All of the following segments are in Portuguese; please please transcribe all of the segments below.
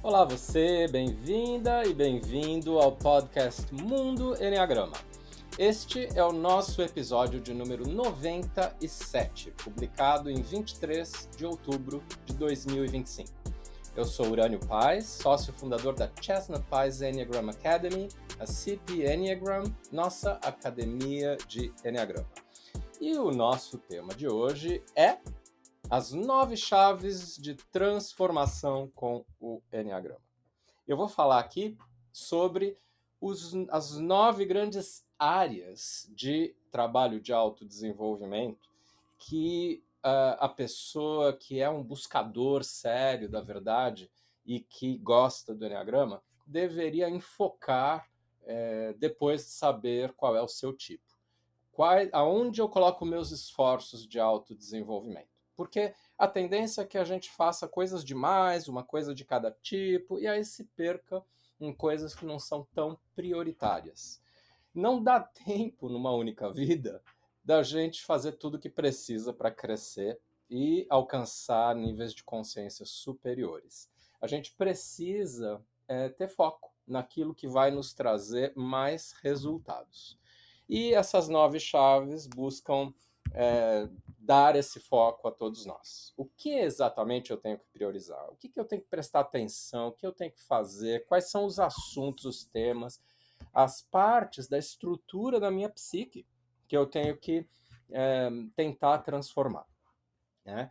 Olá você, bem-vinda e bem-vindo ao podcast Mundo Enneagrama. Este é o nosso episódio de número 97, publicado em 23 de outubro de 2025. Eu sou Urânio Paes, sócio fundador da Chestnut Paes Enneagram Academy, a CP Enneagram, nossa academia de Enneagrama. E o nosso tema de hoje é as 9 chaves de transformação com o Enneagrama. Eu vou falar aqui sobre as 9 grandes áreas de trabalho de autodesenvolvimento que a pessoa que é um buscador sério da verdade e que gosta do Enneagrama deveria enfocar depois de saber qual é o seu tipo. Aonde eu coloco meus esforços de autodesenvolvimento? Porque a tendência é que a gente faça coisas demais, uma coisa de cada tipo, e aí se perca em coisas que não são tão prioritárias. Não dá tempo numa única vida da gente fazer tudo o que precisa para crescer e alcançar níveis de consciência superiores. A gente precisa ter foco naquilo que vai nos trazer mais resultados. E essas 9 chaves buscam dar esse foco a todos nós. O que exatamente eu tenho que priorizar? O que eu tenho que prestar atenção? O que eu tenho que fazer? Quais são os assuntos, os temas, as partes da estrutura da minha psique que eu tenho que tentar transformar, né?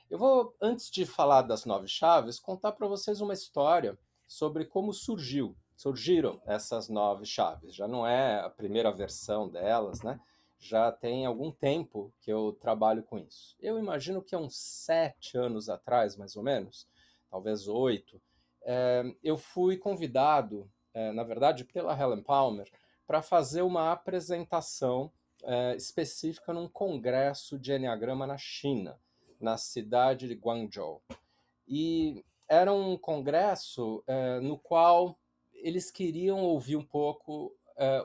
Eu vou, antes de falar das 9 chaves, contar para vocês uma história sobre como surgiram essas 9 chaves. Já não é a primeira versão delas, né? Já tem algum tempo que eu trabalho com isso. Eu imagino que há uns 7 anos atrás, mais ou menos, talvez 8, eu fui convidado, na verdade, pela Helen Palmer, para fazer uma apresentação específica num congresso de Enneagrama na China, na cidade de Guangzhou. E era um congresso no qual eles queriam ouvir um pouco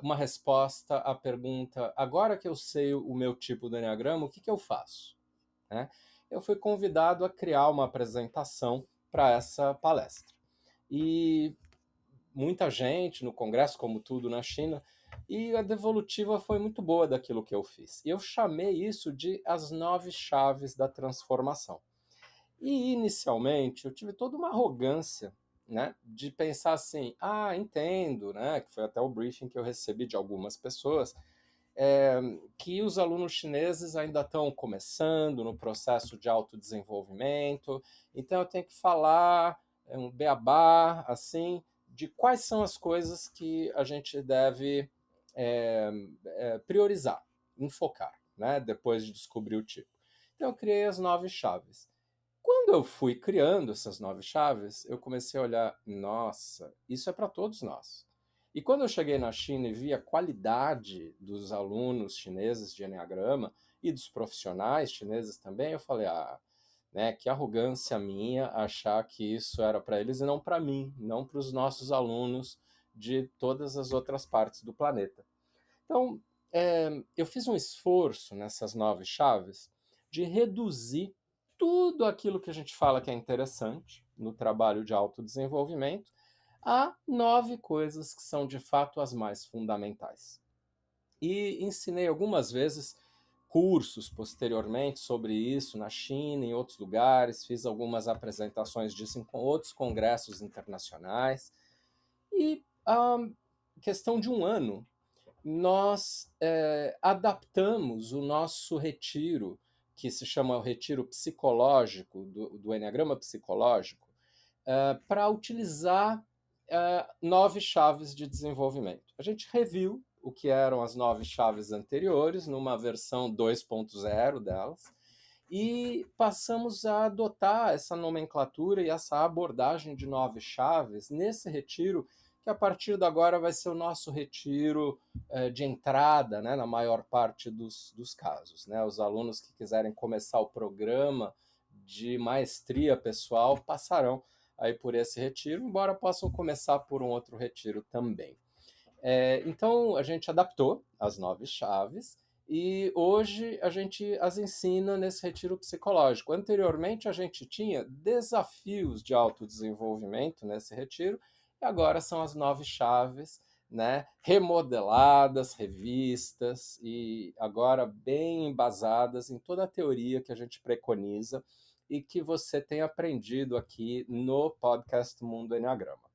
uma resposta à pergunta: agora que eu sei o meu tipo do Enneagrama, o que eu faço? Né? Eu fui convidado a criar uma apresentação para essa palestra. E muita gente no congresso, como tudo na China, e a devolutiva foi muito boa daquilo que eu fiz. E eu chamei isso de as 9 chaves da transformação. E inicialmente eu tive toda uma arrogância, né, de pensar assim, entendo, né, que foi até o briefing que eu recebi de algumas pessoas, que os alunos chineses ainda estão começando no processo de autodesenvolvimento, então eu tenho que falar um beabá, assim, de quais são as coisas que a gente deve priorizar, enfocar, né, depois de descobrir o tipo. Então eu criei as 9 chaves. Quando eu fui criando essas 9 chaves, eu comecei a olhar, nossa, isso é para todos nós. E quando eu cheguei na China e vi a qualidade dos alunos chineses de Enneagrama e dos profissionais chineses também, eu falei, né, que arrogância minha achar que isso era para eles e não para mim, não para os nossos alunos de todas as outras partes do planeta. Então, eu fiz um esforço nessas 9 chaves de reduzir tudo aquilo que a gente fala que é interessante no trabalho de autodesenvolvimento a 9 coisas que são de fato as mais fundamentais. E ensinei algumas vezes cursos posteriormente sobre isso na China, em outros lugares, fiz algumas apresentações disso em outros congressos internacionais. E a questão de um ano, nós adaptamos o nosso retiro, que se chama o retiro psicológico, do Enneagrama psicológico, para utilizar 9 chaves de desenvolvimento. A gente reviu o que eram as 9 chaves anteriores, numa versão 2.0 delas, e passamos a adotar essa nomenclatura e essa abordagem de 9 chaves nesse retiro, que a partir de agora vai ser o nosso retiro de entrada, né, na maior parte dos casos. Né? Os alunos que quiserem começar o programa de maestria pessoal passarão aí por esse retiro, embora possam começar por um outro retiro também. Então a gente adaptou as 9 chaves e hoje a gente as ensina nesse retiro psicológico. Anteriormente a gente tinha desafios de autodesenvolvimento nesse retiro, e agora são as 9 chaves, né, remodeladas, revistas e agora bem embasadas em toda a teoria que a gente preconiza e que você tem aprendido aqui no podcast Mundo Enneagrama.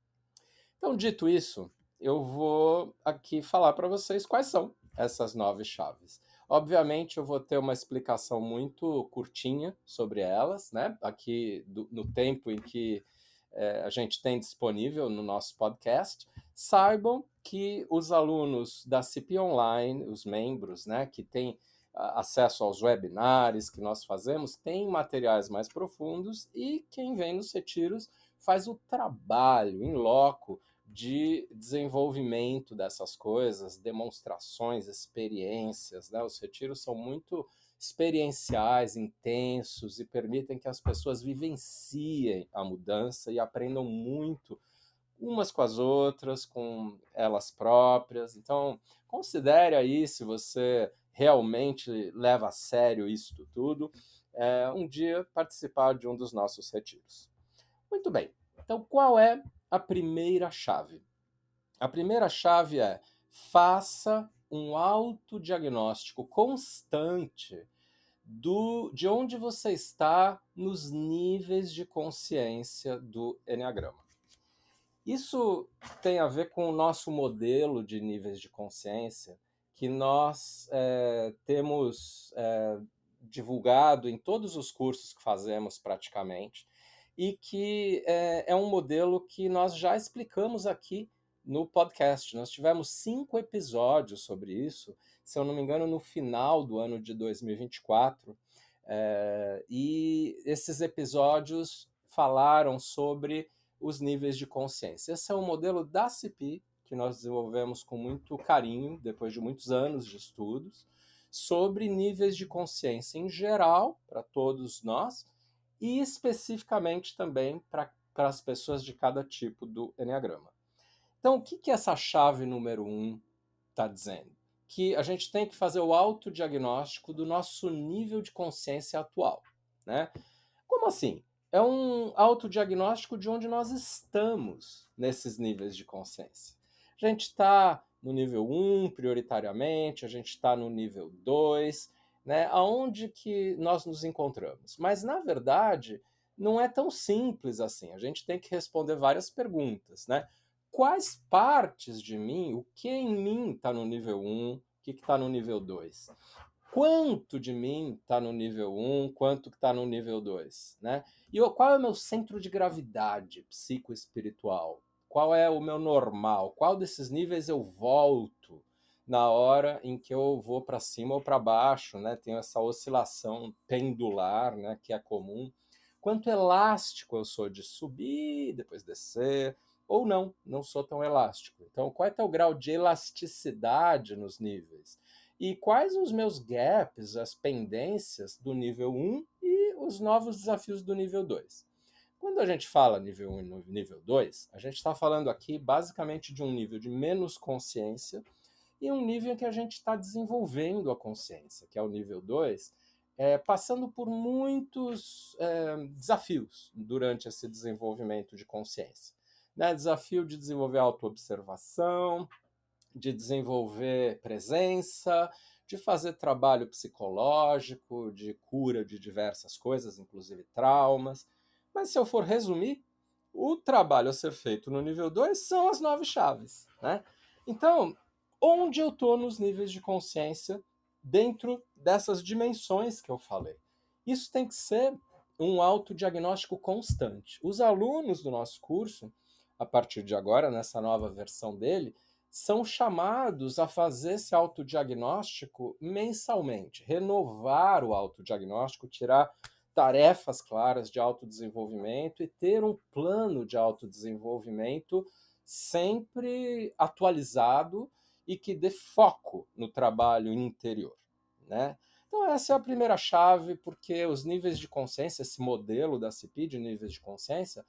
Então, dito isso, eu vou aqui falar para vocês quais são essas 9 chaves. Obviamente, eu vou ter uma explicação muito curtinha sobre elas, né? Aqui no tempo em que a gente tem disponível no nosso podcast. Saibam que os alunos da CP Online, os membros, né, que têm acesso aos webinars que nós fazemos, têm materiais mais profundos, e quem vem nos retiros faz o trabalho em loco de desenvolvimento dessas coisas, demonstrações, experiências, né? Os retiros são muito experienciais, intensos e permitem que as pessoas vivenciem a mudança e aprendam muito umas com as outras, com elas próprias. Então, considere aí, se você realmente leva a sério isso tudo, um dia participar de um dos nossos retiros. Muito bem. Então, qual é a primeira chave? A primeira chave é: faça um autodiagnóstico constante de onde você está nos níveis de consciência do Enneagrama. Isso tem a ver com o nosso modelo de níveis de consciência, que nós temos divulgado em todos os cursos que fazemos praticamente, e que é um modelo que nós já explicamos aqui no podcast. Nós tivemos 5 episódios sobre isso, se eu não me engano, no final do ano de 2024, e esses episódios falaram sobre os níveis de consciência. Esse é um modelo da CP que nós desenvolvemos com muito carinho, depois de muitos anos de estudos, sobre níveis de consciência em geral, para todos nós, e especificamente também para as pessoas de cada tipo do Enneagrama. Então, o que essa chave número 1 está dizendo? Que a gente tem que fazer o autodiagnóstico do nosso nível de consciência atual, né? Como assim? É um autodiagnóstico de onde nós estamos nesses níveis de consciência. A gente está no nível 1, prioritariamente, a gente está no nível 2, né? Aonde que nós nos encontramos? Mas, na verdade, não é tão simples assim. A gente tem que responder várias perguntas, né? Quais partes de mim, o que em mim está no nível 1, o que está no nível 2? Quanto de mim está no nível 1, quanto está no nível 2, né? E qual é o meu centro de gravidade psicoespiritual? Qual é o meu normal? Qual desses níveis eu volto na hora em que eu vou para cima ou para baixo, né? Tenho essa oscilação pendular, né, que é comum. Quanto elástico eu sou de subir, depois descer, ou não sou tão elástico. Então, qual é o grau de elasticidade nos níveis? E quais os meus gaps, as pendências do nível 1 e os novos desafios do nível 2. Quando a gente fala nível 1 e nível 2, a gente está falando aqui basicamente de um nível de menos consciência e um nível em que a gente está desenvolvendo a consciência, que é o nível 2, passando por muitos desafios durante esse desenvolvimento de consciência. Né? Desafio de desenvolver autoobservação, de desenvolver presença, de fazer trabalho psicológico, de cura de diversas coisas, inclusive traumas. Mas se eu for resumir, o trabalho a ser feito no nível 2 são as 9 chaves, né? Então, onde eu estou nos níveis de consciência dentro dessas dimensões que eu falei? Isso tem que ser um autodiagnóstico constante. Os alunos do nosso curso, a partir de agora, nessa nova versão dele, são chamados a fazer esse autodiagnóstico mensalmente, renovar o autodiagnóstico, tirar tarefas claras de autodesenvolvimento e ter um plano de autodesenvolvimento sempre atualizado e que dê foco no trabalho interior, né? Então essa é a primeira chave, porque os níveis de consciência, esse modelo da CP de níveis de consciência,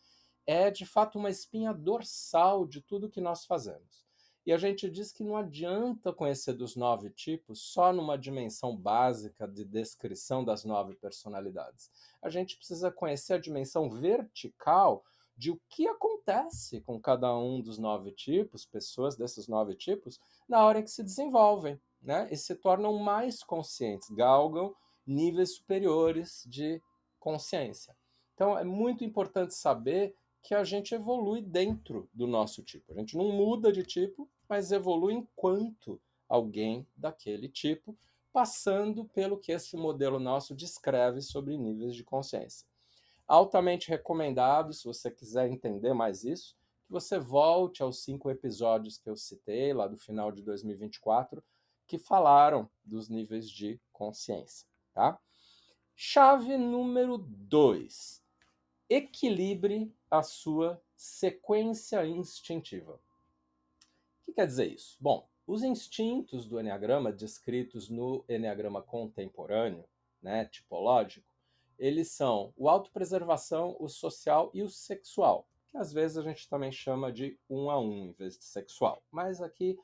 é de fato uma espinha dorsal de tudo que nós fazemos. E a gente diz que não adianta conhecer dos 9 tipos só numa dimensão básica de descrição das 9 personalidades. A gente precisa conhecer a dimensão vertical de o que acontece com cada um dos 9 tipos, pessoas desses 9 tipos, na hora em que se desenvolvem, né? E se tornam mais conscientes, galgam níveis superiores de consciência. Então é muito importante saber que a gente evolui dentro do nosso tipo. A gente não muda de tipo, mas evolui enquanto alguém daquele tipo, passando pelo que esse modelo nosso descreve sobre níveis de consciência. Altamente recomendado, se você quiser entender mais isso, que você volte aos 5 episódios que eu citei lá do final de 2024, que falaram dos níveis de consciência, tá? Chave número 2. Equilibre a sua sequência instintiva. O que quer dizer isso? Bom, os instintos do Enneagrama, descritos no Enneagrama contemporâneo, né, tipológico, eles são o autopreservação, o social e o sexual, que às vezes a gente também chama de 1 a 1 em vez de sexual. Mas aqui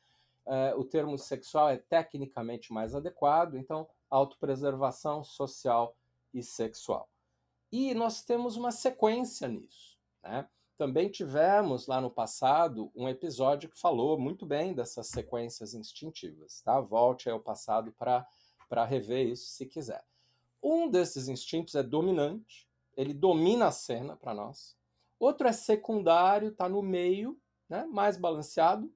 o termo sexual é tecnicamente mais adequado, então autopreservação, social e sexual. E nós temos uma sequência nisso, né? Também tivemos lá no passado um episódio que falou muito bem dessas sequências instintivas, tá? Volte ao passado para rever isso se quiser. Um desses instintos é dominante, ele domina a cena para nós. Outro é secundário, está no meio, né? Mais balanceado.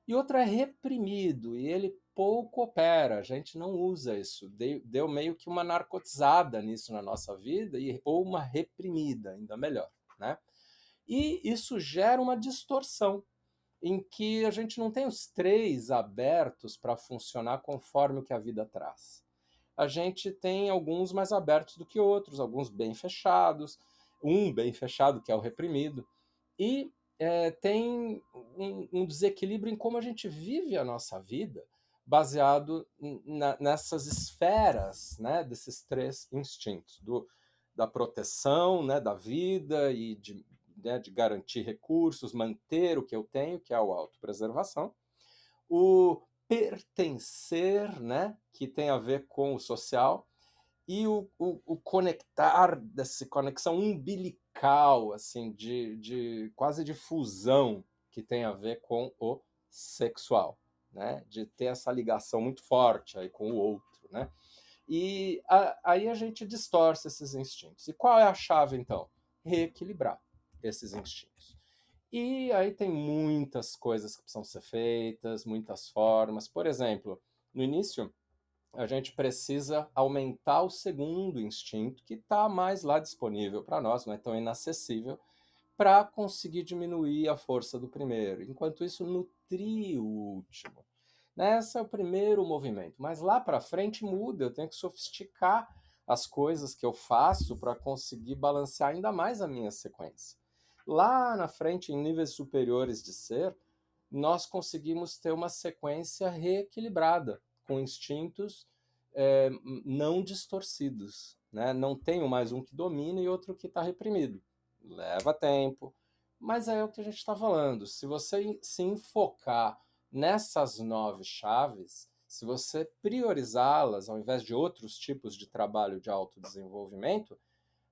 E outro é reprimido, e ele pouco opera, a gente não usa isso. Deu meio que uma narcotizada nisso na nossa vida, ou uma reprimida, ainda melhor, né? E isso gera uma distorção, em que a gente não tem os 3 abertos para funcionar conforme o que a vida traz. A gente tem alguns mais abertos do que outros, alguns bem fechados, um bem fechado, que é o reprimido, e tem um desequilíbrio em como a gente vive a nossa vida, baseado nessas esferas, né, desses 3 instintos, da proteção, né, da vida e de garantir recursos, manter o que eu tenho, que é a autopreservação, o pertencer, né, que tem a ver com o social, e o conectar, dessa conexão umbilical, assim, quase de fusão, que tem a ver com o sexual, né? De ter essa ligação muito forte aí com o outro, né? E aí a gente distorce esses instintos. E qual é a chave, então? Reequilibrar esses instintos. E aí tem muitas coisas que precisam ser feitas, muitas formas. Por exemplo, no início, a gente precisa aumentar o segundo instinto, que está mais lá disponível para nós, não é tão inacessível, para conseguir diminuir a força do primeiro. Enquanto isso, nutrir o último. Esse é o primeiro movimento, mas lá para frente muda, eu tenho que sofisticar as coisas que eu faço para conseguir balancear ainda mais a minha sequência. Lá na frente, em níveis superiores de ser, nós conseguimos ter uma sequência reequilibrada, com instintos é, não distorcidos. Né? Não tenho mais um que domina e outro que está reprimido. Leva tempo, mas é o que a gente está falando. Se você se enfocar nessas 9 chaves, se você priorizá-las ao invés de outros tipos de trabalho de autodesenvolvimento,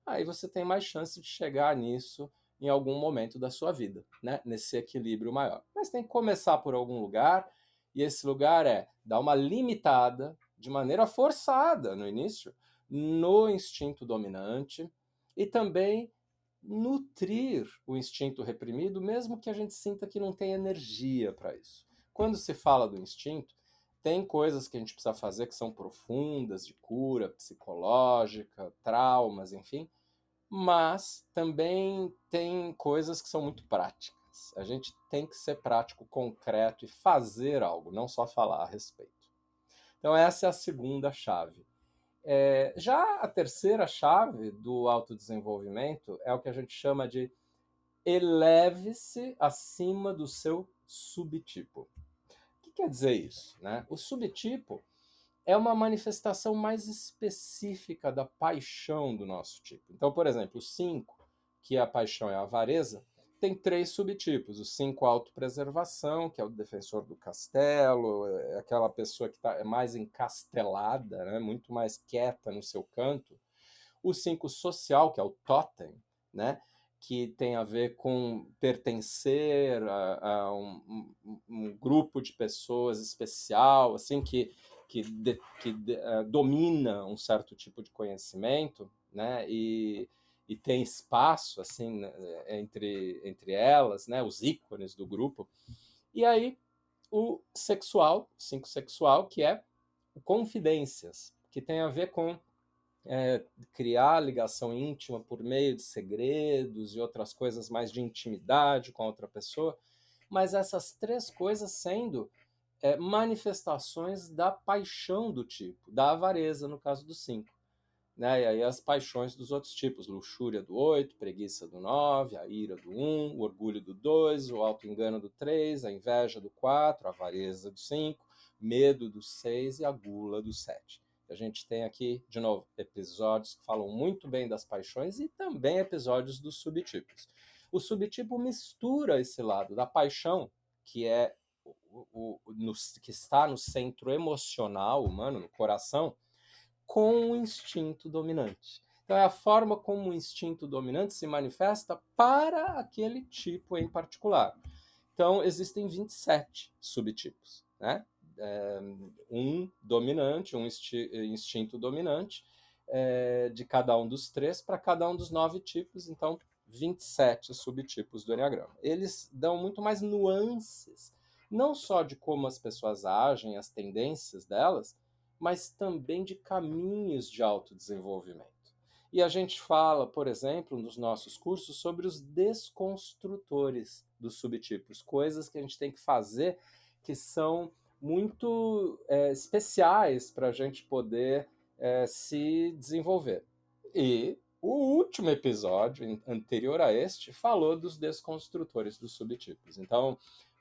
aí você tem mais chance de chegar nisso em algum momento da sua vida, né? Nesse equilíbrio maior. Mas tem que começar por algum lugar, e esse lugar é dar uma limitada, de maneira forçada no início, no instinto dominante, e também nutrir o instinto reprimido, mesmo que a gente sinta que não tem energia para isso. Quando se fala do instinto, tem coisas que a gente precisa fazer que são profundas, de cura psicológica, traumas, enfim, mas também tem coisas que são muito práticas. A gente tem que ser prático, concreto e fazer algo, não só falar a respeito. Então, essa é a segunda chave. Já a terceira chave do autodesenvolvimento é o que a gente chama de eleve-se acima do seu subtipo. O que quer dizer isso? Né? O subtipo é uma manifestação mais específica da paixão do nosso tipo. Então, por exemplo, o 5, que a paixão é a avareza, tem 3 subtipos. O 5, autopreservação, que é o defensor do castelo, é aquela pessoa que é mais encastelada, né? Muito mais quieta no seu canto. O 5, social, que é o totem, né? Que tem a ver com pertencer a um grupo de pessoas especial, assim, que domina um certo tipo de conhecimento, né? E tem espaço assim, né, entre elas, né? Os ícones do grupo. E aí o sexual, 5 sexual, que é confidências, que tem a ver com criar ligação íntima por meio de segredos e outras coisas mais de intimidade com a outra pessoa, mas essas 3 coisas sendo manifestações da paixão do tipo, da avareza, no caso do 5. Né? E aí as paixões dos outros tipos, luxúria do 8, preguiça do 9, a ira do 1, o orgulho do 2, o auto-engano do 3, a inveja do 4, a avareza do 5, medo do 6 e a gula do 7. A gente tem aqui, de novo, episódios que falam muito bem das paixões e também episódios dos subtipos. O subtipo mistura esse lado da paixão, que é que está no centro emocional humano, no coração, com o instinto dominante. Então, é a forma como o instinto dominante se manifesta para aquele tipo em particular. Então, existem 27 subtipos, né? Um dominante, um instinto dominante de cada um dos 3 para cada um dos 9 tipos, então 27 subtipos do Eneagrama. Eles dão muito mais nuances, não só de como as pessoas agem, as tendências delas, mas também de caminhos de autodesenvolvimento. E a gente fala, por exemplo, nos nossos cursos, sobre os desconstrutores dos subtipos, coisas que a gente tem que fazer que são muito especiais para a gente poder se desenvolver. E o último episódio, anterior a este, falou dos desconstrutores dos subtipos. Então,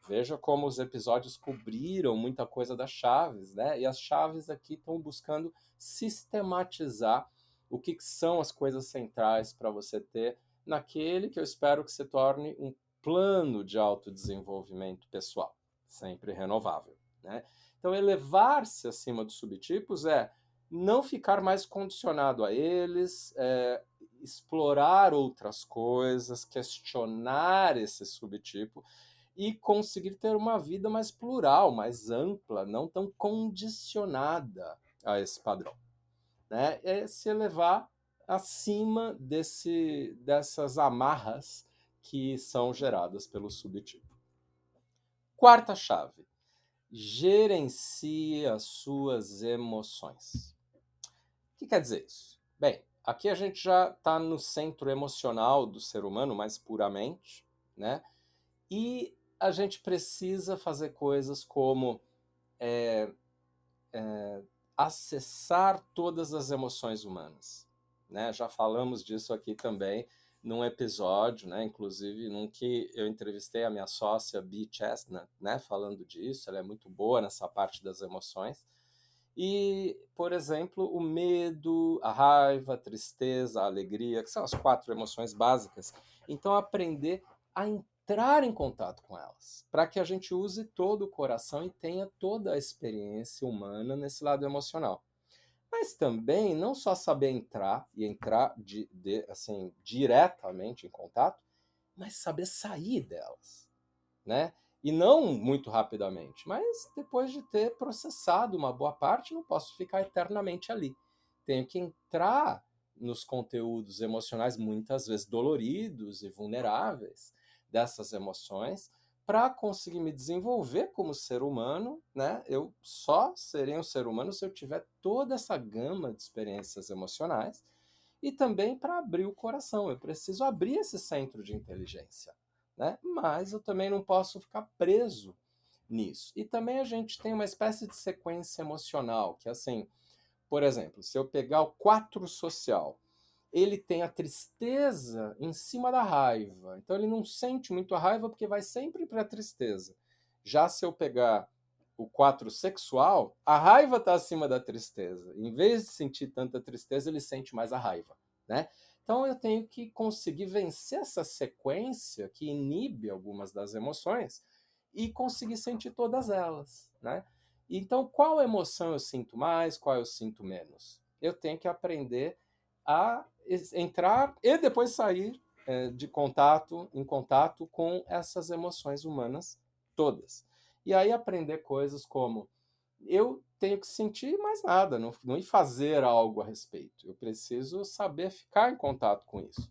veja como os episódios cobriram muita coisa das chaves, né? E as chaves aqui estão buscando sistematizar o que são as coisas centrais para você ter naquele que eu espero que se torne um plano de autodesenvolvimento pessoal, sempre renovável, né? Então, elevar-se acima dos subtipos é não ficar mais condicionado a eles, explorar outras coisas, questionar esse subtipo e conseguir ter uma vida mais plural, mais ampla, não tão condicionada a esse padrão. Né? É se elevar acima dessas amarras que são geradas pelo subtipo. Quarta chave: gerencie as suas emoções. O que quer dizer isso? Bem, aqui a gente já está no centro emocional do ser humano, mais puramente, né? E a gente precisa fazer coisas como acessar todas as emoções humanas, né? Já falamos disso aqui também num episódio, né? Inclusive num que eu entrevistei a minha sócia Bea Chestnut, né? Falando disso, ela é muito boa nessa parte das emoções. E, por exemplo, o medo, a raiva, a tristeza, a alegria, que são as 4 emoções básicas. Então, aprender a entrar em contato com elas, para que a gente use todo o coração e tenha toda a experiência humana nesse lado emocional. Mas também não só saber entrar e entrar assim, diretamente em contato, mas saber sair delas, né? E não muito rapidamente, mas depois de ter processado uma boa parte, não posso ficar eternamente ali. Tenho que entrar nos conteúdos emocionais, muitas vezes doloridos e vulneráveis dessas emoções, para conseguir me desenvolver como ser humano, né? Eu só serei um ser humano se eu tiver toda essa gama de experiências emocionais e também para abrir o coração. Eu preciso abrir esse centro de inteligência, né? Mas eu também não posso ficar preso nisso. E também a gente tem uma espécie de sequência emocional, que assim, por exemplo, se eu pegar o 4 social, ele tem a tristeza em cima da raiva. Então ele não sente muito a raiva porque vai sempre para a tristeza. Já se eu pegar o 4 sexual, a raiva está acima da tristeza. Em vez de sentir tanta tristeza, ele sente mais a raiva, né? Então eu tenho que conseguir vencer essa sequência que inibe algumas das emoções e conseguir sentir todas elas, né? Então, qual emoção eu sinto mais, qual eu sinto menos? Eu tenho que aprender a entrar e depois sair em contato com essas emoções humanas todas. E aí aprender coisas como eu tenho que sentir mais nada, não ir fazer algo a respeito. Eu preciso saber ficar em contato com isso.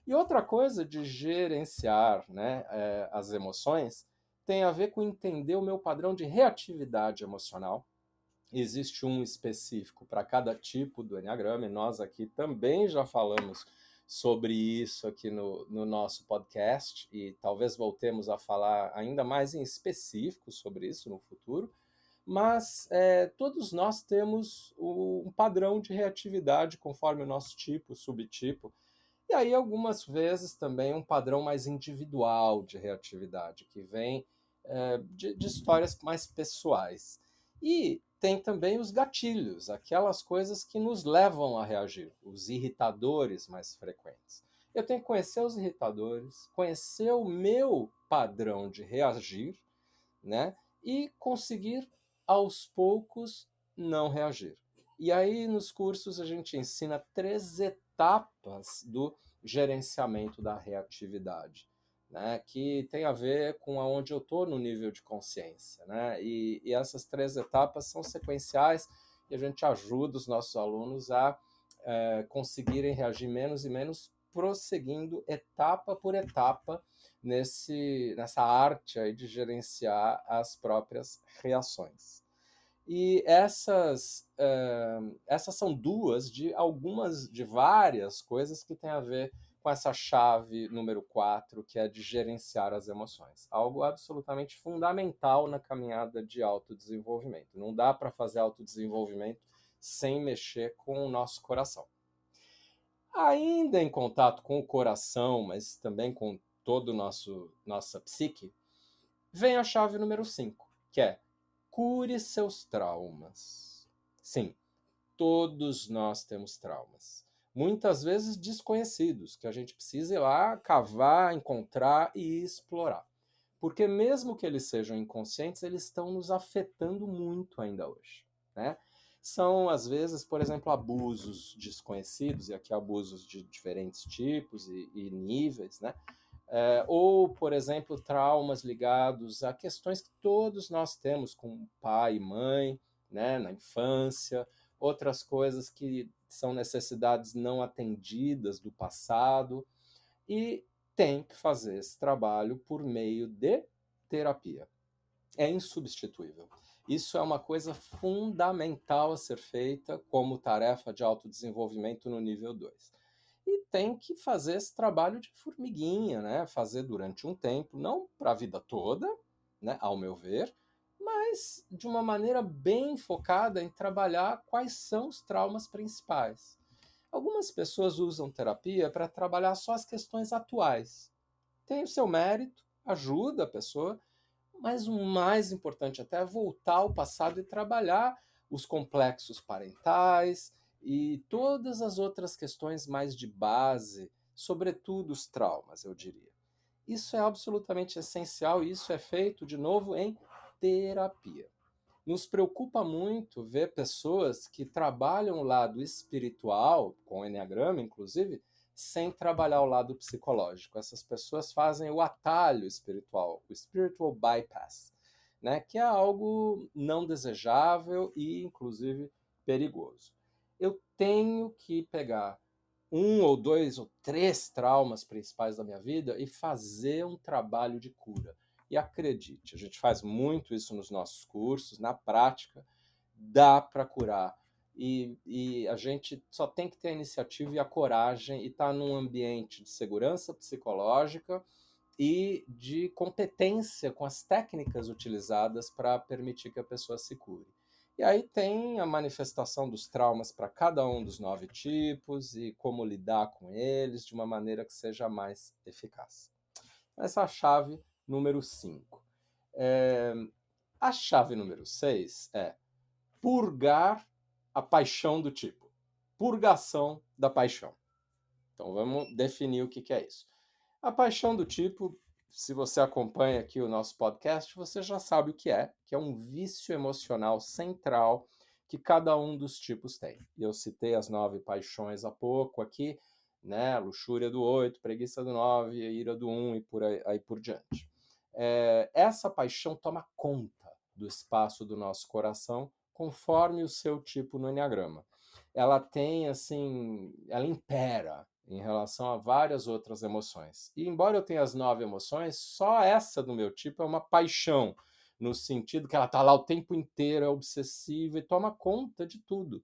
E outra coisa de gerenciar, né, as emoções tem a ver com entender o meu padrão de reatividade emocional. Existe um específico para cada tipo do Enneagrama, e nós aqui também já falamos sobre isso aqui no nosso podcast, e talvez voltemos a falar ainda mais em específico sobre isso no futuro. Mas todos nós temos um padrão de reatividade conforme o nosso tipo, subtipo, e aí algumas vezes também um padrão mais individual de reatividade, que vem de histórias mais pessoais. E tem também os gatilhos, aquelas coisas que nos levam a reagir, os irritadores mais frequentes. Eu tenho que conhecer os irritadores, conhecer o meu padrão de reagir, né? E conseguir aos poucos não reagir. E aí nos cursos a gente ensina 3 etapas do gerenciamento da reatividade, né? Que tem a ver com aonde eu estou no nível de consciência, né? E essas 3 etapas são sequenciais e a gente ajuda os nossos alunos a conseguirem reagir menos e menos, prosseguindo etapa por etapa nessa arte aí de gerenciar as próprias reações. E essas são duas de várias coisas que têm a ver com essa chave número 4, que é de gerenciar as emoções. Algo absolutamente fundamental na caminhada de autodesenvolvimento. Não dá para fazer autodesenvolvimento sem mexer com o nosso coração. Ainda em contato com o coração, mas também com todo o nossa psique, vem a chave número 5, que é cure seus traumas. Sim, todos nós temos traumas. Muitas vezes desconhecidos, que a gente precisa ir lá cavar, encontrar e explorar. Porque mesmo que eles sejam inconscientes, eles estão nos afetando muito ainda hoje, né? São, às vezes, por exemplo, abusos desconhecidos, e aqui abusos de diferentes tipos e níveis, né? Ou, por exemplo, traumas ligados a questões que todos nós temos com pai e mãe, né, na infância, outras coisas que são necessidades não atendidas do passado, e tem que fazer esse trabalho por meio de terapia. É insubstituível. Isso é uma coisa fundamental a ser feita como tarefa de autodesenvolvimento no nível 2. E tem que fazer esse trabalho de formiguinha, né? Fazer durante um tempo, não para a vida toda, né? Ao meu ver, mas de uma maneira bem focada em trabalhar quais são os traumas principais. Algumas pessoas usam terapia para trabalhar só as questões atuais. Tem o seu mérito, ajuda a pessoa, mas o mais importante até é voltar ao passado e trabalhar os complexos parentais e todas as outras questões mais de base, sobretudo os traumas, eu diria. Isso é absolutamente essencial e isso é feito, de novo, em terapia. Nos preocupa muito ver pessoas que trabalham o lado espiritual, com o Enneagrama, inclusive, sem trabalhar o lado psicológico. Essas pessoas fazem o atalho espiritual, o spiritual bypass, né, que é algo não desejável e, inclusive, perigoso. Eu tenho que pegar um ou dois ou três traumas principais da minha vida e fazer um trabalho de cura. E acredite, a gente faz muito isso nos nossos cursos, na prática, dá para curar. E a gente só tem que ter a iniciativa e a coragem e estar num ambiente de segurança psicológica e de competência com as técnicas utilizadas para permitir que a pessoa se cure. E aí tem a manifestação dos traumas para cada um dos 9 tipos e como lidar com eles de uma maneira que seja mais eficaz. Essa é a chave número 5. A chave número 6 é purgar a paixão do tipo. Purgação da paixão. Então vamos definir o que que é isso. A paixão do tipo, se você acompanha aqui o nosso podcast, você já sabe o que é um vício emocional central que cada um dos tipos tem. E eu citei as 9 paixões há pouco aqui, né? Luxúria do 8, preguiça do 9, ira do 1 e por aí por diante. Essa paixão toma conta do espaço do nosso coração conforme o seu tipo no enneagrama. Ela tem, assim, ela impera em relação a várias outras emoções. E embora eu tenha as 9 emoções, só essa do meu tipo é uma paixão, no sentido que ela está lá o tempo inteiro, é obsessiva e toma conta de tudo,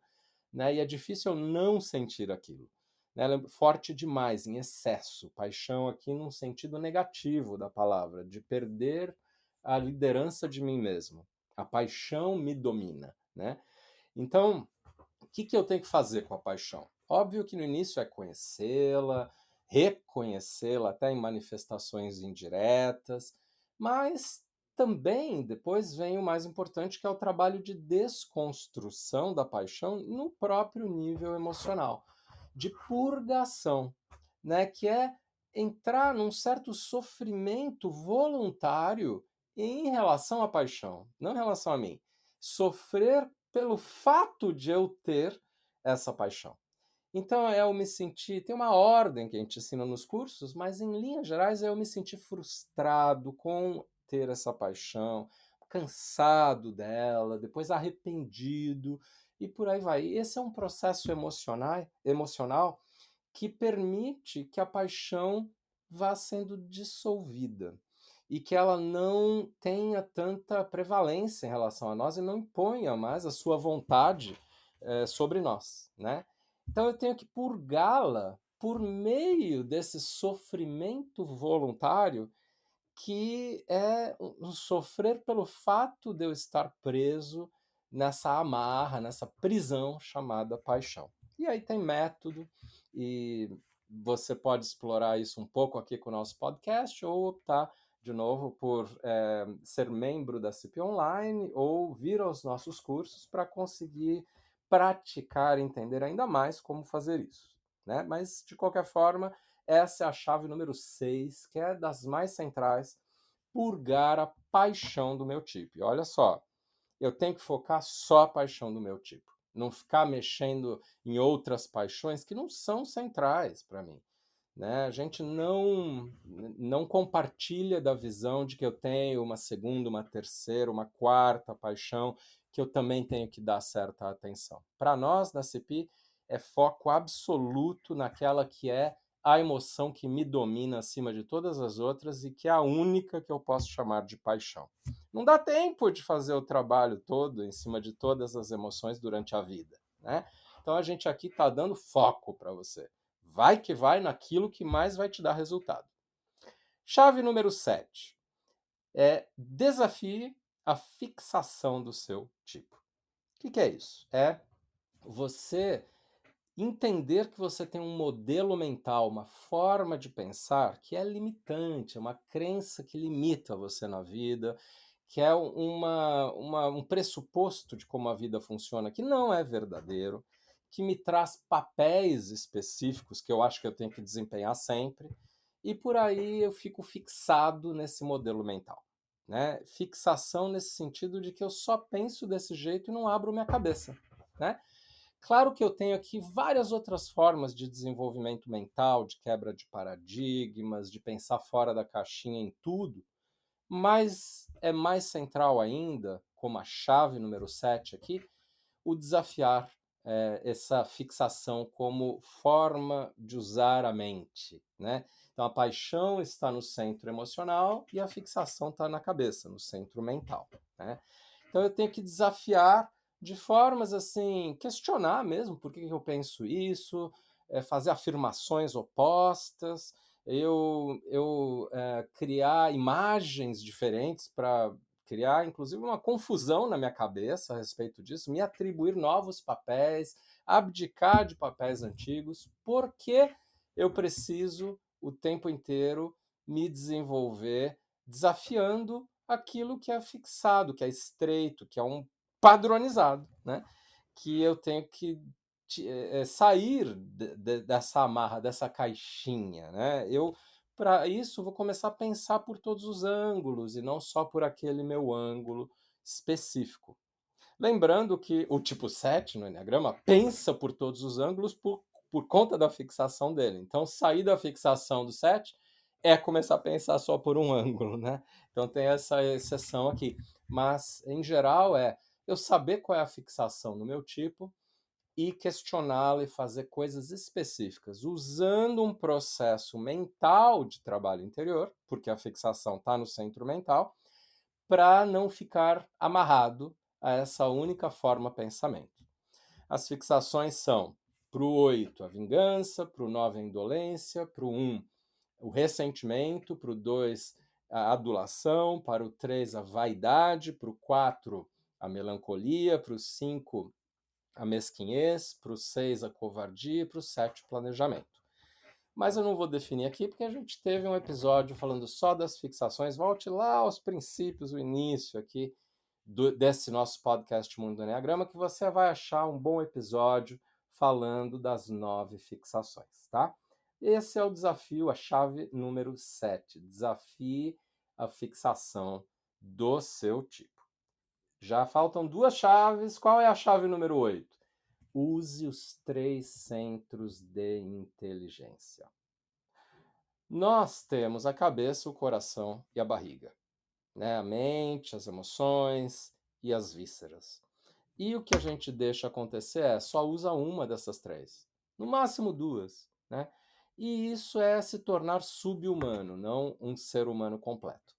né? E é difícil eu não sentir aquilo, né? Ela é forte demais, em excesso. Paixão aqui num sentido negativo da palavra, de perder a liderança de mim mesmo. A paixão me domina, né? Então, o que que eu tenho que fazer com a paixão? Óbvio que no início é conhecê-la, reconhecê-la até em manifestações indiretas, mas também depois vem o mais importante, que é o trabalho de desconstrução da paixão no próprio nível emocional, de purgação, né? Que é entrar num certo sofrimento voluntário em relação à paixão, não em relação a mim. Sofrer pelo fato de eu ter essa paixão. Então é eu me sentir, tem uma ordem que a gente ensina nos cursos, mas em linhas gerais é eu me sentir frustrado com ter essa paixão, cansado dela, depois arrependido e por aí vai. Esse é um processo emocional que permite que a paixão vá sendo dissolvida e que ela não tenha tanta prevalência em relação a nós e não imponha mais a sua vontade sobre nós, né? Então eu tenho que purgá-la por meio desse sofrimento voluntário que é um sofrer pelo fato de eu estar preso nessa amarra, nessa prisão chamada paixão. E aí tem método, e você pode explorar isso um pouco aqui com o nosso podcast, ou optar de novo por ser membro da CP Online, ou vir aos nossos cursos para conseguir praticar e entender ainda mais como fazer isso, né? Mas, de qualquer forma, essa é a chave número 6, que é das mais centrais, purgar a paixão do meu tipo. E olha só, eu tenho que focar só a paixão do meu tipo. Não ficar mexendo em outras paixões que não são centrais para mim, né? A gente não compartilha da visão de que eu tenho uma segunda, uma terceira, uma quarta paixão que eu também tenho que dar certa atenção. Para nós, na CPI, é foco absoluto naquela que é a emoção que me domina acima de todas as outras e que é a única que eu posso chamar de paixão. Não dá tempo de fazer o trabalho todo em cima de todas as emoções durante a vida, né? Então a gente aqui está dando foco para você. Vai que vai naquilo que mais vai te dar resultado. Chave número 7 é desafie a fixação do seu tipo. O que é isso? É você entender que você tem um modelo mental, uma forma de pensar que é limitante, é uma crença que limita você na vida, que é um pressuposto de como a vida funciona que não é verdadeiro, que me traz papéis específicos que eu acho que eu tenho que desempenhar sempre, e por aí eu fico fixado nesse modelo mental, né? Fixação nesse sentido de que eu só penso desse jeito e não abro minha cabeça, né? Claro que eu tenho aqui várias outras formas de desenvolvimento mental, de quebra de paradigmas, de pensar fora da caixinha em tudo, mas é mais central ainda, como a chave número 7 aqui, o desafiar essa fixação como forma de usar a mente, né? Então a paixão está no centro emocional e a fixação está na cabeça, no centro mental, né? Então eu tenho que desafiar de formas assim, questionar mesmo por que eu penso isso, fazer afirmações opostas, criar imagens diferentes para criar, inclusive, uma confusão na minha cabeça a respeito disso, me atribuir novos papéis, abdicar de papéis antigos, porque eu preciso o tempo inteiro me desenvolver desafiando aquilo que é fixado, que é estreito, que é um padronizado, né? Que eu tenho que sair dessa amarra, dessa caixinha, né? Para isso, vou começar a pensar por todos os ângulos e não só por aquele meu ângulo específico. Lembrando que o tipo 7 no Eneagrama pensa por todos os ângulos por conta da fixação dele. Então, sair da fixação do 7 é começar a pensar só por um ângulo, né? Então, tem essa exceção aqui. Mas, em geral, eu saber qual é a fixação no meu tipo e questioná-la e fazer coisas específicas, usando um processo mental de trabalho interior, porque a fixação está no centro mental, para não ficar amarrado a essa única forma pensamento. As fixações são para o 8 a vingança, para o 9 a indolência, para o 1 o ressentimento, para o 2 a adulação, para o 3 a vaidade, para o 4 a melancolia, para o 5 a mesquinhez, para o 6 a covardia e para o 7 o planejamento. Mas eu não vou definir aqui porque a gente teve um episódio falando só das fixações. Volte lá aos princípios, o início aqui desse nosso podcast Mundo do Enneagrama, que você vai achar um bom episódio falando das 9 fixações, tá? Esse é o desafio, a chave número 7. Desafie a fixação do seu tipo. Já faltam 2 chaves. Qual é a chave número 8? Use os 3 centros de inteligência. Nós temos a cabeça, o coração e a barriga, né? A mente, as emoções e as vísceras. E o que a gente deixa acontecer só usa uma dessas 3, no máximo 2, né? E isso é se tornar sub-humano, não um ser humano completo.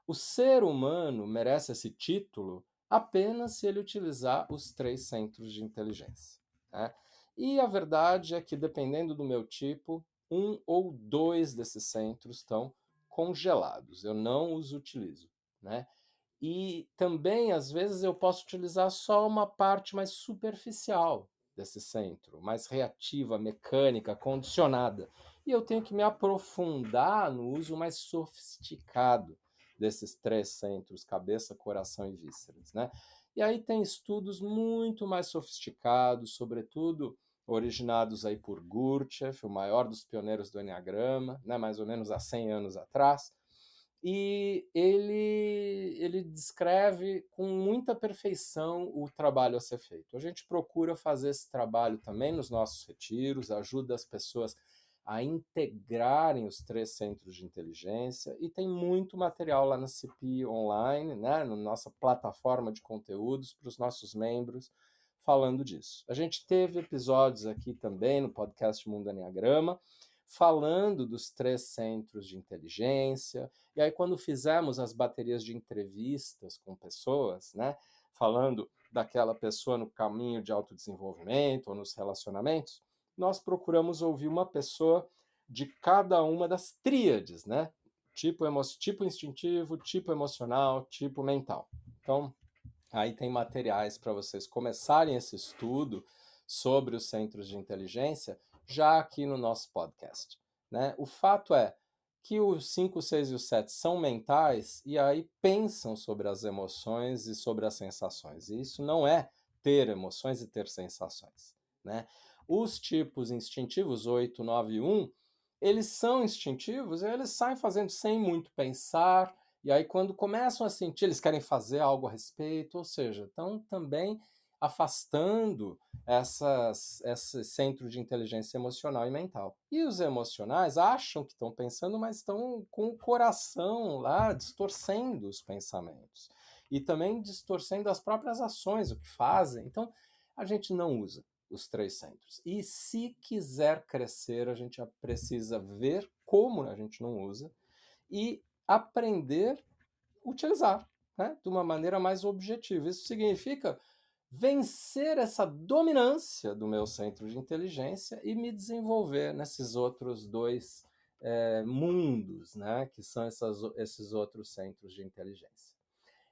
O ser humano merece esse título apenas se ele utilizar os 3 centros de inteligência, né? E a verdade é que, dependendo do meu tipo, 1 ou 2 desses centros estão congelados. Eu não os utilizo, né? E também, às vezes, eu posso utilizar só uma parte mais superficial desse centro, mais reativa, mecânica, condicionada. E eu tenho que me aprofundar no uso mais sofisticado desses 3 centros, cabeça, coração e vísceras, né? E aí tem estudos muito mais sofisticados, sobretudo originados aí por Gurdjieff, o maior dos pioneiros do Enneagrama, né, mais ou menos há 100 anos atrás, e ele descreve com muita perfeição o trabalho a ser feito. A gente procura fazer esse trabalho também nos nossos retiros, ajuda as pessoas a integrarem os 3 centros de inteligência, e tem muito material lá na CP Online, né, na nossa plataforma de conteúdos para os nossos membros, falando disso. A gente teve episódios aqui também no podcast Mundo Enneagrama, falando dos 3 centros de inteligência, e aí quando fizemos as baterias de entrevistas com pessoas, né, falando daquela pessoa no caminho de autodesenvolvimento ou nos relacionamentos, nós procuramos ouvir uma pessoa de cada uma das tríades, né? Tipo instintivo, tipo emocional, tipo mental. Então, aí tem materiais para vocês começarem esse estudo sobre os centros de inteligência já aqui no nosso podcast, né? O fato é que os 5, 6 e o 7 são mentais e aí pensam sobre as emoções e sobre as sensações. E isso não é ter emoções e ter sensações, né? Os tipos instintivos, 8, 9 e 1, eles são instintivos e eles saem fazendo sem muito pensar, e aí quando começam a sentir, eles querem fazer algo a respeito, ou seja, estão também afastando esse centro de inteligência emocional e mental. E os emocionais acham que estão pensando, mas estão com o coração lá distorcendo os pensamentos. E também distorcendo as próprias ações, o que fazem. Então, a gente não usa os 3 centros. E se quiser crescer, a gente precisa ver como a gente não usa e aprender a utilizar, né, de uma maneira mais objetiva. Isso significa vencer essa dominância do meu centro de inteligência e me desenvolver nesses outros 2 mundos, né, que são esses outros centros de inteligência.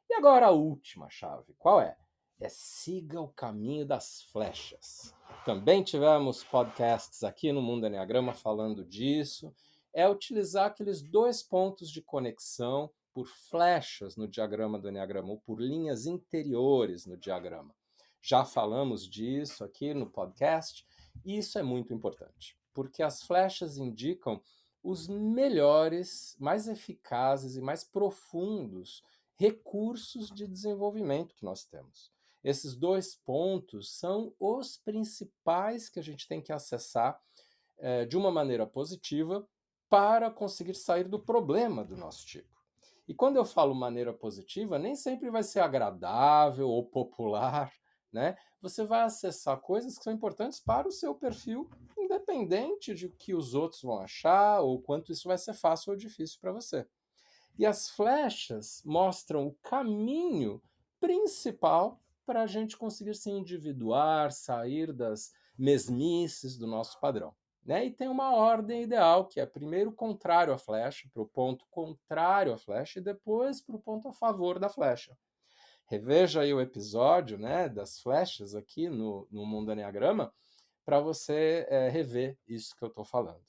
E agora a última chave, qual é? É siga o caminho das flechas. Também tivemos podcasts aqui no Mundo Enneagrama falando disso. É utilizar aqueles 2 pontos de conexão por flechas no diagrama do Enneagrama, ou por linhas interiores no diagrama. Já falamos disso aqui no podcast, e isso é muito importante, porque as flechas indicam os melhores, mais eficazes e mais profundos recursos de desenvolvimento que nós temos. Esses 2 pontos são os principais que a gente tem que acessar de uma maneira positiva para conseguir sair do problema do nosso tipo. E quando eu falo maneira positiva, nem sempre vai ser agradável ou popular, né? Você vai acessar coisas que são importantes para o seu perfil, independente de o que os outros vão achar ou quanto isso vai ser fácil ou difícil para você. E as flechas mostram o caminho principal para a gente conseguir se individuar, sair das mesmices do nosso padrão. Né? E tem uma ordem ideal, que é primeiro o contrário à flecha, para o ponto contrário à flecha, e depois para o ponto a favor da flecha. Reveja aí o episódio, né, das flechas aqui no Mundo Enneagrama, para você rever isso que eu estou falando.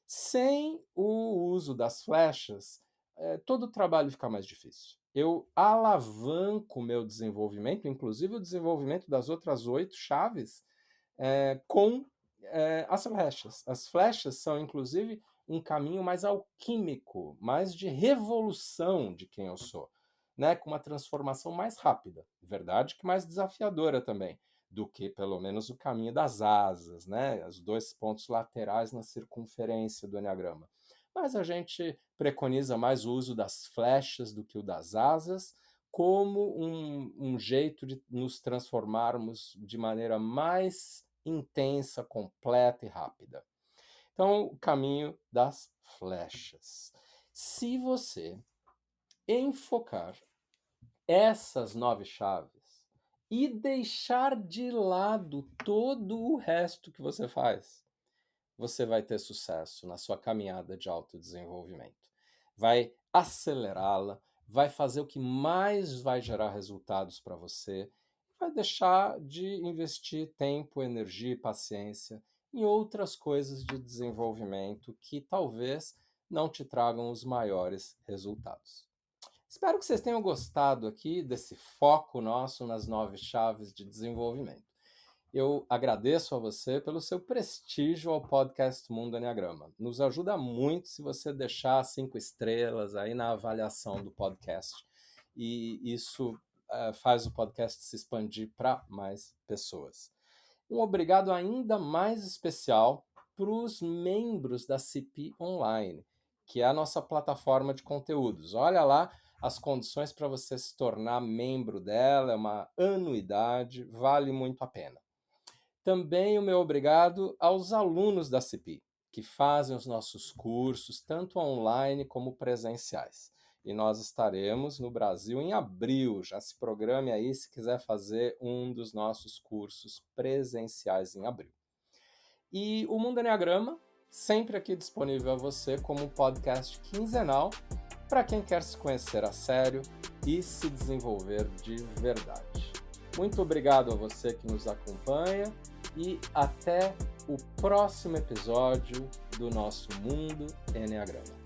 Sem o uso das flechas, todo o trabalho fica mais difícil. Eu alavanco o meu desenvolvimento, inclusive o desenvolvimento das outras 8 chaves, com as flechas. As flechas são, inclusive, um caminho mais alquímico, mais de revolução de quem eu sou, né? Com uma transformação mais rápida, verdade que mais desafiadora também, do que pelo menos o caminho das asas, né? Os 2 pontos laterais na circunferência do Enneagrama. Mas a gente preconiza mais o uso das flechas do que o das asas, como um jeito de nos transformarmos de maneira mais intensa, completa e rápida. Então, o caminho das flechas. Se você enfocar essas 9 chaves e deixar de lado todo o resto que você faz, você vai ter sucesso na sua caminhada de autodesenvolvimento. Vai acelerá-la, vai fazer o que mais vai gerar resultados para você, vai deixar de investir tempo, energia e paciência em outras coisas de desenvolvimento que talvez não te tragam os maiores resultados. Espero que vocês tenham gostado aqui desse foco nosso nas 9 chaves de desenvolvimento. Eu agradeço a você pelo seu prestígio ao podcast Mundo Enneagrama. Nos ajuda muito se você deixar 5 estrelas aí na avaliação do podcast. E isso faz o podcast se expandir para mais pessoas. Um obrigado ainda mais especial para os membros da CP Online, que é a nossa plataforma de conteúdos. Olha lá as condições para você se tornar membro dela, é uma anuidade, vale muito a pena. Também o meu obrigado aos alunos da CP, que fazem os nossos cursos, tanto online como presenciais. E nós estaremos no Brasil em abril. Já se programe aí se quiser fazer um dos nossos cursos presenciais em abril. E o Mundo Enneagrama, sempre aqui disponível a você como podcast quinzenal, para quem quer se conhecer a sério e se desenvolver de verdade. Muito obrigado a você que nos acompanha e até o próximo episódio do nosso Mundo Enneagrama.